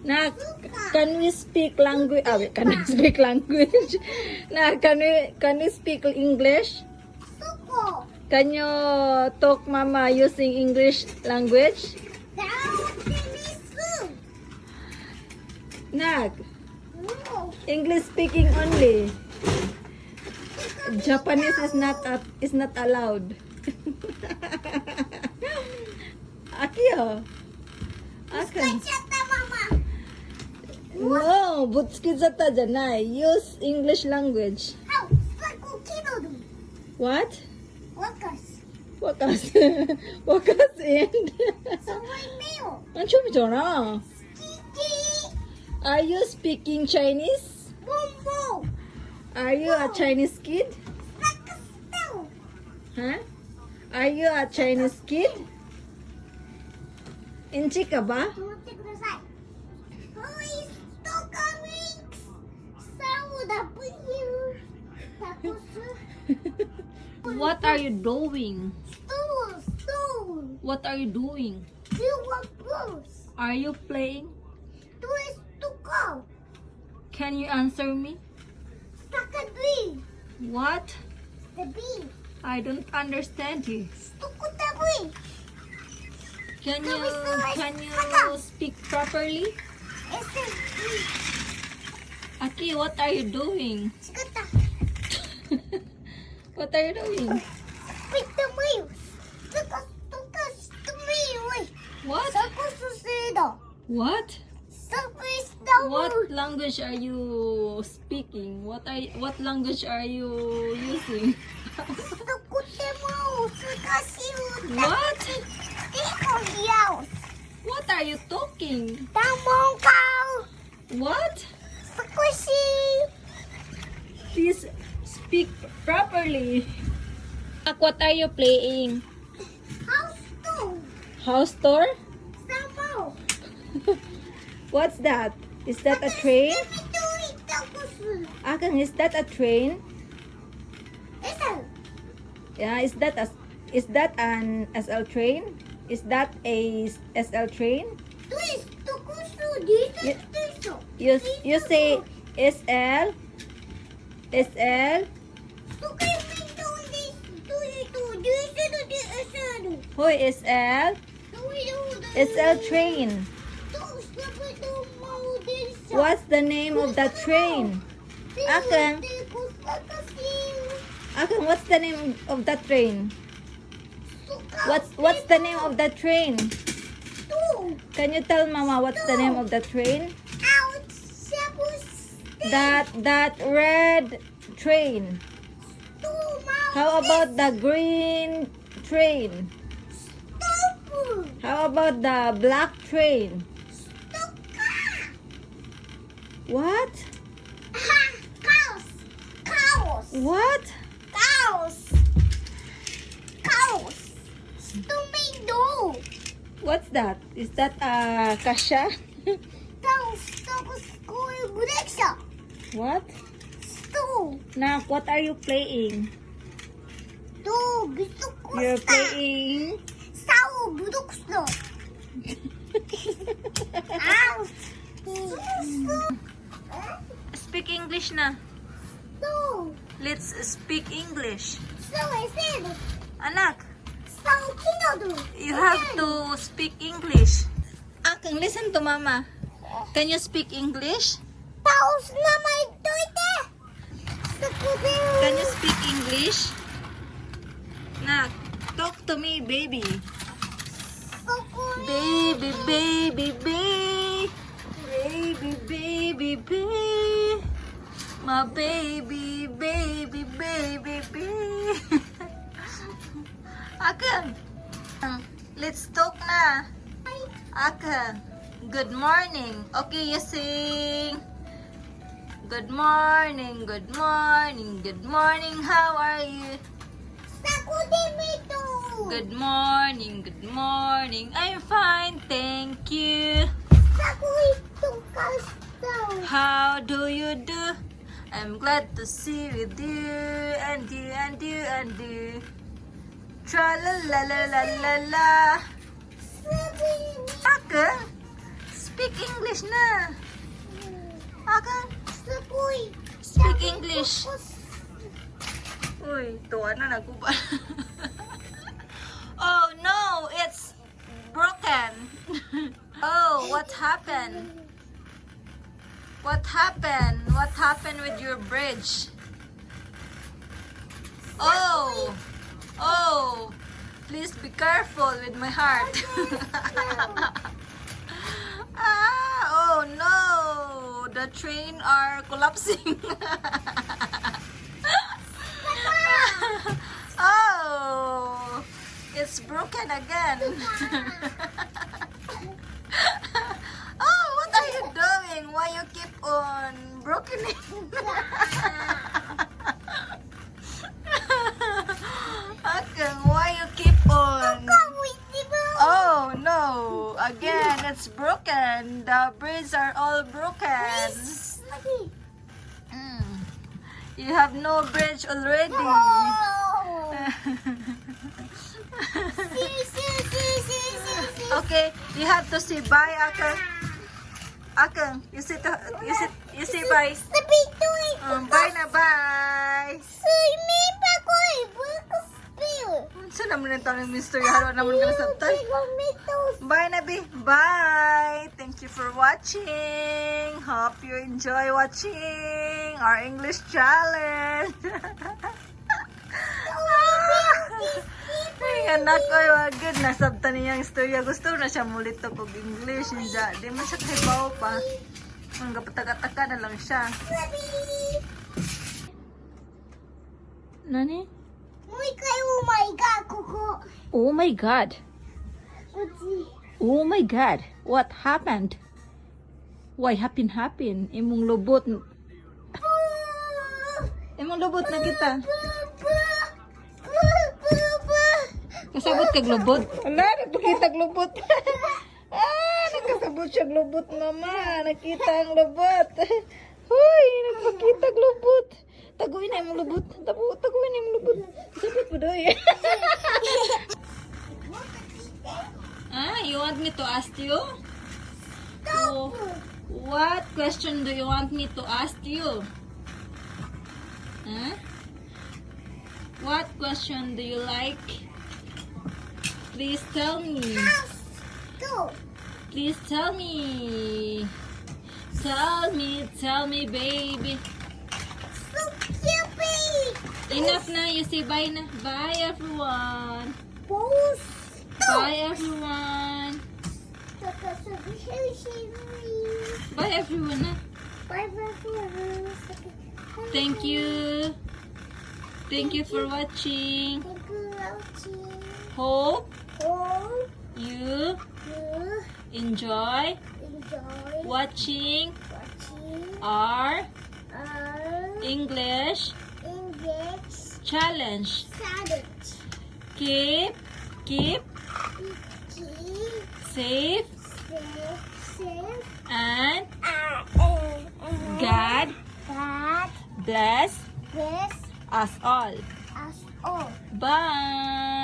Now, can we speak language? Wait, can we speak language? Now, can we speak English? Can you talk, Mama, using English language? Nag, English speaking only. Japanese is not allowed. Akio. Akan. No, butskizata janai. Use English language. What? Wakas. Wakas and. Ang chumijona. Are you speaking Chinese? Are you a Chinese kid? Huh? Are you a Chinese kid? Inchi ka ba? What are you doing? What are you doing? Are you playing? Can you answer me? What? I don't understand you. Can you speak properly? Aki, what are you doing? What are you doing? What? What? What language are you speaking? What language are you using? What? What are you talking? What? Please speak properly. What are you playing? House tour? What's that? Is that a train? Akang, is that a train? Yeah, is that an SL train? Is that a SL train? You say SL? SL? Hoy, SL? SL train. What's the name of that train? Akang, what's the name of that train? What's the name of that train? Can you tell Mama what's the name of that train? That red train. How about the green train? How about the black train? What? Cows. What? Cows. Tomato. What's that? Is that a kasha? Cows. What? Stool. Nak, what are you playing? You're playing. Speak English na. No. Let's speak English. So I said. Anak, So you have to speak English. Akang, listen to Mama. Can you speak English? Cows na may doite. Can you speak English? Nak, talk to me, baby. Baby, baby, baby. Baby, baby, baby. My baby, baby, baby, baby. Akang, let's talk na. Akang, good morning. Okay, you sing. Good morning, good morning, good morning. How are you? Good morning, good morning. I'm fine, thank you. How do you do? I'm glad to see with you and you and you and you. Tra la la la la la la. Akang, speak English na. Akan, Sukoy. speak English. Uy, tuwa na naguba. Oh no, it's broken. Oh, what happened? What happened? What happened with your bridge? Oh, oh, please be careful with my heart. Ah, oh no, the train are collapsing. Oh, it's broken again. Oh, what are you doing? Why you keep on broken it? Akang, why you keep on? Oh no, again it's broken. The braids are all broken. Mm. You have no bridge already. Okay, you have to say bye, Akang. Akang, you say bye. Bye na, bye. Saan naman yung tanong Mr. Haro naman ka nasabtan? Bye na, Bi. Bye. Thank you for watching. Hope you enjoy watching our English challenge. Ay, anak ko, agad. Nasabtan niya yung istorya. Gusto na siya mulit to pag English. Di man siya kahibaw pa. Ang kapataka-taka na lang siya. Nani? Oh my god. Oh my god. What happened? Why happen? Imong lubot. Imong lubot na kita. Kasabot kag lubot. Ala, nagpakita glubot. Nakasabot siya glubot, mama. Nakita ang lubot. Hoy, nagpakita glubot. Taguin na yung lubot. Taguin na yung lubot. Sabot mo doy. You want me to ask you? So, what question do you want me to ask you? What question do you like? Please tell me. Please tell me. Tell me, baby. Enough na. You say bye na. Bye, everyone. Bye, everyone. Bye, everyone na. Thank you. Thank you for watching. Hope you enjoy watching our English challenge. Keep safe and God bless us all. Bye.